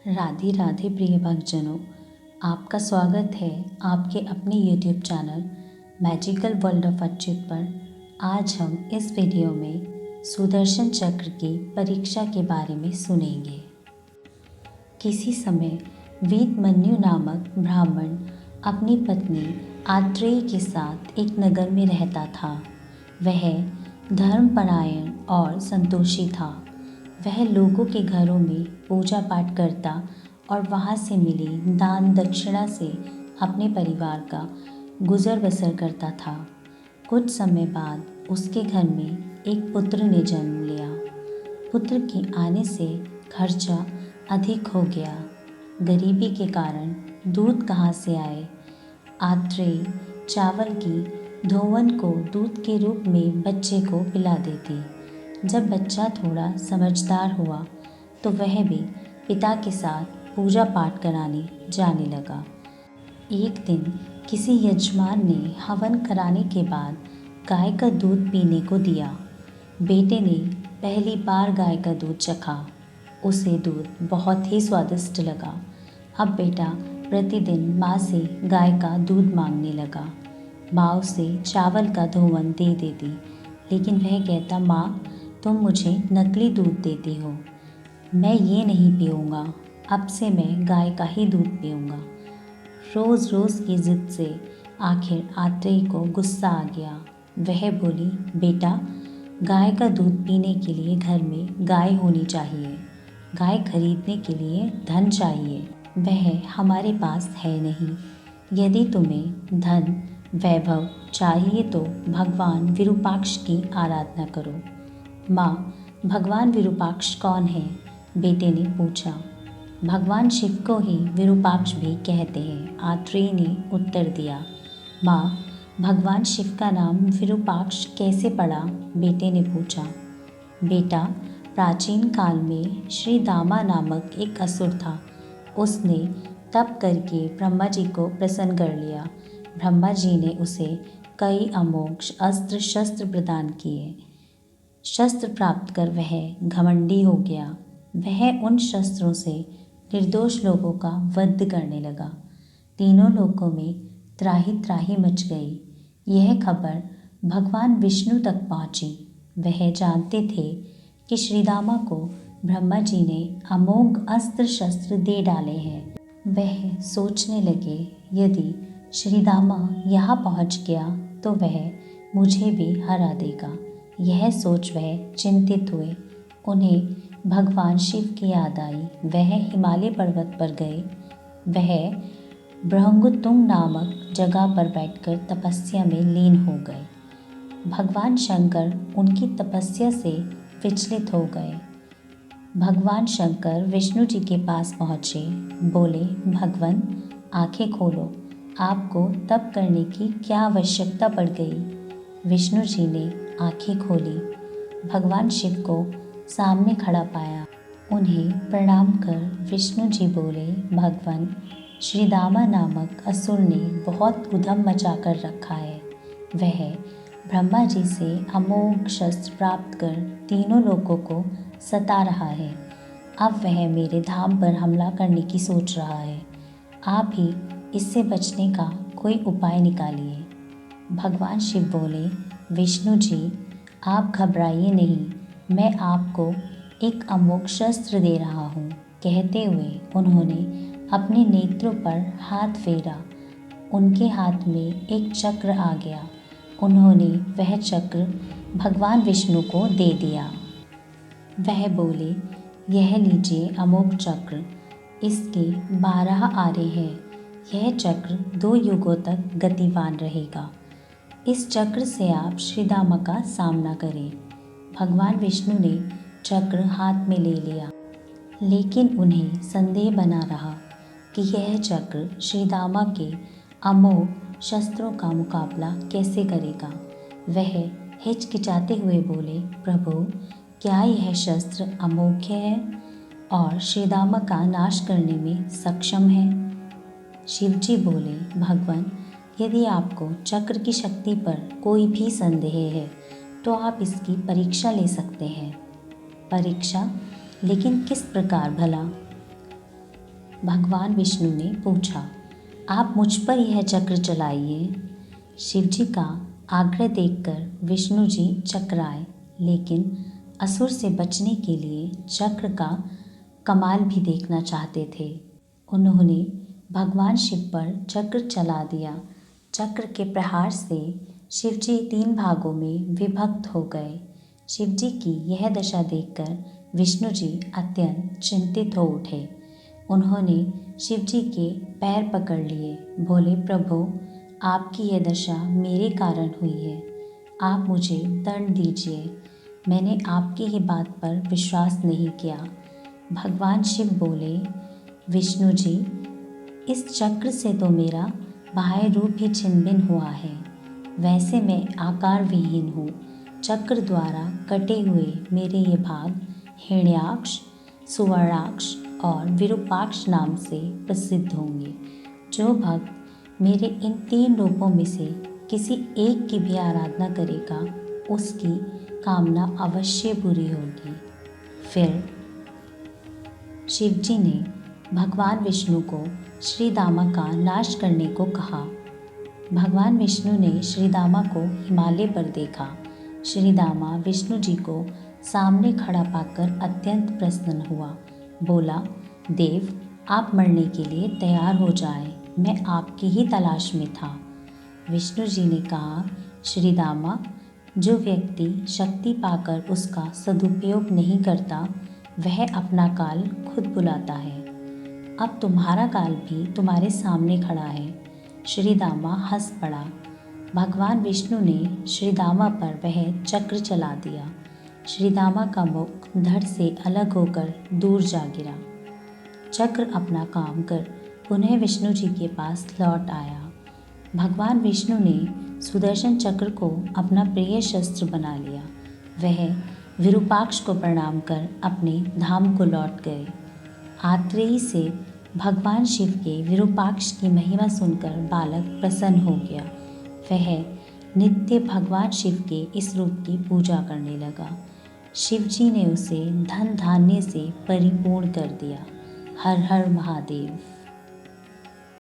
राधे राधे प्रिय भक्तजनों, आपका स्वागत है आपके अपने YouTube channel magical world of Achyut पर। आज हम इस वीडियो में सुदर्शन चक्र की परीक्षा के बारे में सुनेंगे। किसी समय वीतमन्यु नामक ब्राह्मण अपनी पत्नी आत्रेयी के साथ एक नगर में रहता था। वह धर्मपरायण और संतोषी था। वह लोगों के घरों में पूजा पाठ करता और वहाँ से मिली दान दक्षिणा से अपने परिवार का गुजर बसर करता था। कुछ समय बाद उसके घर में एक पुत्र ने जन्म लिया। पुत्र के आने से खर्चा अधिक हो गया। गरीबी के कारण दूध कहाँ से आए? आत्रेयी चावल की धोवन को दूध के रूप में बच्चे को पिला देती। जब बच्चा थोड़ा समझदार हुआ तो वह भी पिता के साथ पूजा पाठ कराने जाने लगा। एक दिन किसी यजमान ने हवन कराने के बाद गाय का दूध पीने को दिया। बेटे ने पहली बार गाय का दूध चखा। उसे दूध बहुत ही स्वादिष्ट लगा। अब बेटा प्रतिदिन माँ से गाय का दूध मांगने लगा। माँ उसे चावल का धोवन दे देती, लेकिन वह कहता, माँ तुम मुझे नकली दूध देती हो, मैं ये नहीं पीऊँगा, अब से मैं गाय का ही दूध पीऊँगा। रोज़ रोज़ की ज़िद से आखिर आत्रेयी को गुस्सा आ गया। वह बोली, बेटा गाय का दूध पीने के लिए घर में गाय होनी चाहिए, गाय खरीदने के लिए धन चाहिए, वह हमारे पास है नहीं। यदि तुम्हें धन वैभव चाहिए तो भगवान विरूपाक्ष की आराधना करो। माँ, भगवान विरूपाक्ष कौन है? बेटे ने पूछा। भगवान शिव को ही विरूपाक्ष भी कहते हैं, आत्रेयी ने उत्तर दिया। माँ, भगवान शिव का नाम विरूपाक्ष कैसे पड़ा? बेटे ने पूछा। बेटा, प्राचीन काल में श्री दामा नामक एक असुर था। उसने तप करके ब्रह्मा जी को प्रसन्न कर लिया। ब्रह्मा जी ने उसे कई अमोघ अस्त्र शस्त्र प्रदान किए। शस्त्र प्राप्त कर वह घमंडी हो गया। वह उन शस्त्रों से निर्दोष लोगों का वध करने लगा। तीनों लोकों में त्राही त्राही मच गई। यह खबर भगवान विष्णु तक पहुंची। वह जानते थे कि श्रीदामा को ब्रह्मा जी ने अमोघ अस्त्र शस्त्र दे डाले हैं। वह सोचने लगे, यदि श्रीदामा यहाँ पहुँच गया तो वह मुझे भी हरा देगा। यह सोच वह चिंतित हुए। उन्हें भगवान शिव की याद आई। वह हिमालय पर्वत पर गए। वह बृहंगुतुंग नामक जगह पर बैठकर तपस्या में लीन हो गए। भगवान शंकर उनकी तपस्या से विचलित हो गए। भगवान शंकर विष्णु जी के पास पहुँचे। बोले, भगवान आंखें खोलो, आपको तप करने की क्या आवश्यकता पड़ गई? विष्णु जी ने आंखें खोली। भगवान शिव को सामने खड़ा पाया। उन्हें प्रणाम कर विष्णु जी बोले, भगवान श्रीदामा नामक असुर ने बहुत उधम मचा कर रखा है। वह ब्रह्मा जी से अमोघ शस्त्र प्राप्त कर तीनों लोगों को सता रहा है। अब वह मेरे धाम पर हमला करने की सोच रहा है। आप ही इससे बचने का कोई उपाय निकालिए। भगवान शिव बोले, विष्णु जी आप घबराइए नहीं, मैं आपको एक अमोघ शस्त्र दे रहा हूँ। कहते हुए उन्होंने अपने नेत्रों पर हाथ फेरा। उनके हाथ में एक चक्र आ गया। उन्होंने वह चक्र भगवान विष्णु को दे दिया। वह बोले, यह लीजिए अमोघ चक्र, इसके 12 आरे हैं। यह चक्र 2 युगों तक गतिवान रहेगा। इस चक्र से आप श्रीदामा का सामना करें। भगवान विष्णु ने चक्र हाथ में ले लिया, लेकिन उन्हें संदेह बना रहा कि यह चक्र श्रीदामा के अमोघ शस्त्रों का मुकाबला कैसे करेगा। वह हिचकिचाते हुए बोले, प्रभु क्या यह शस्त्र अमोघ है और श्रीदामा का नाश करने में सक्षम है? शिवजी बोले, भगवान यदि आपको चक्र की शक्ति पर कोई भी संदेह है तो आप इसकी परीक्षा ले सकते हैं। परीक्षा? लेकिन किस प्रकार भला? भगवान विष्णु ने पूछा, आप मुझ पर यह चक्र चलाइए। शिव जी का आग्रह देखकर विष्णु जी चकराए, लेकिन असुर से बचने के लिए चक्र का कमाल भी देखना चाहते थे। उन्होंने भगवान शिव पर चक्र चला दिया। चक्र के प्रहार से शिव जी 3 भागों में विभक्त हो गए। शिव जी की यह दशा देखकर विष्णु जी अत्यंत चिंतित हो उठे। उन्होंने शिव जी के पैर पकड़ लिए। बोले, प्रभु, आपकी यह दशा मेरे कारण हुई है। आप मुझे दंड दीजिए। मैंने आपकी ही बात पर विश्वास नहीं किया। भगवान शिव बोले, विष्णु जी, इस चक्र से तो मेरा बाह्य रूप ही छिन्न-भिन्न हुआ है। वैसे मैं आकार विहीन हूँ। चक्र द्वारा कटे हुए मेरे ये भाग हिरण्याक्ष, सुवर्णाक्ष और विरूपाक्ष नाम से प्रसिद्ध होंगे। जो भक्त मेरे इन 3 रूपों में से किसी एक की भी आराधना करेगा, उसकी कामना अवश्य पूरी होगी। फिर शिव जी ने भगवान विष्णु को श्रीदामा का नाश करने को कहा। भगवान विष्णु ने श्रीदामा को हिमालय पर देखा। श्रीदामा विष्णु जी को सामने खड़ा पाकर अत्यंत प्रसन्न हुआ। बोला, देव, आप मरने के लिए तैयार हो जाएं, मैं आपकी ही तलाश में था। विष्णु जी ने कहा, श्रीदामा, जो व्यक्ति शक्ति पाकर उसका सदुपयोग नहीं करता, वह अपना काल खुद बुलाता है। अब तुम्हारा काल भी तुम्हारे सामने खड़ा है। श्रीदामा हंस पड़ा। भगवान विष्णु ने श्रीदामा पर वह चक्र चला दिया। श्रीदामा का मुख धड़ से अलग होकर दूर जा गिरा। चक्र अपना काम कर पुनः विष्णु जी के पास लौट आया। भगवान विष्णु ने सुदर्शन चक्र को अपना प्रिय शस्त्र बना लिया। वह विरूपाक्ष को प्रणाम कर अपने धाम को लौट गए। आत्रेयी से भगवान शिव के विरूपाक्ष की महिमा सुनकर बालक प्रसन्न हो गया। वह नित्य भगवान शिव के इस रूप की पूजा करने लगा। शिव जी ने उसे धन धान्य से परिपूर्ण कर दिया। हर हर महादेव।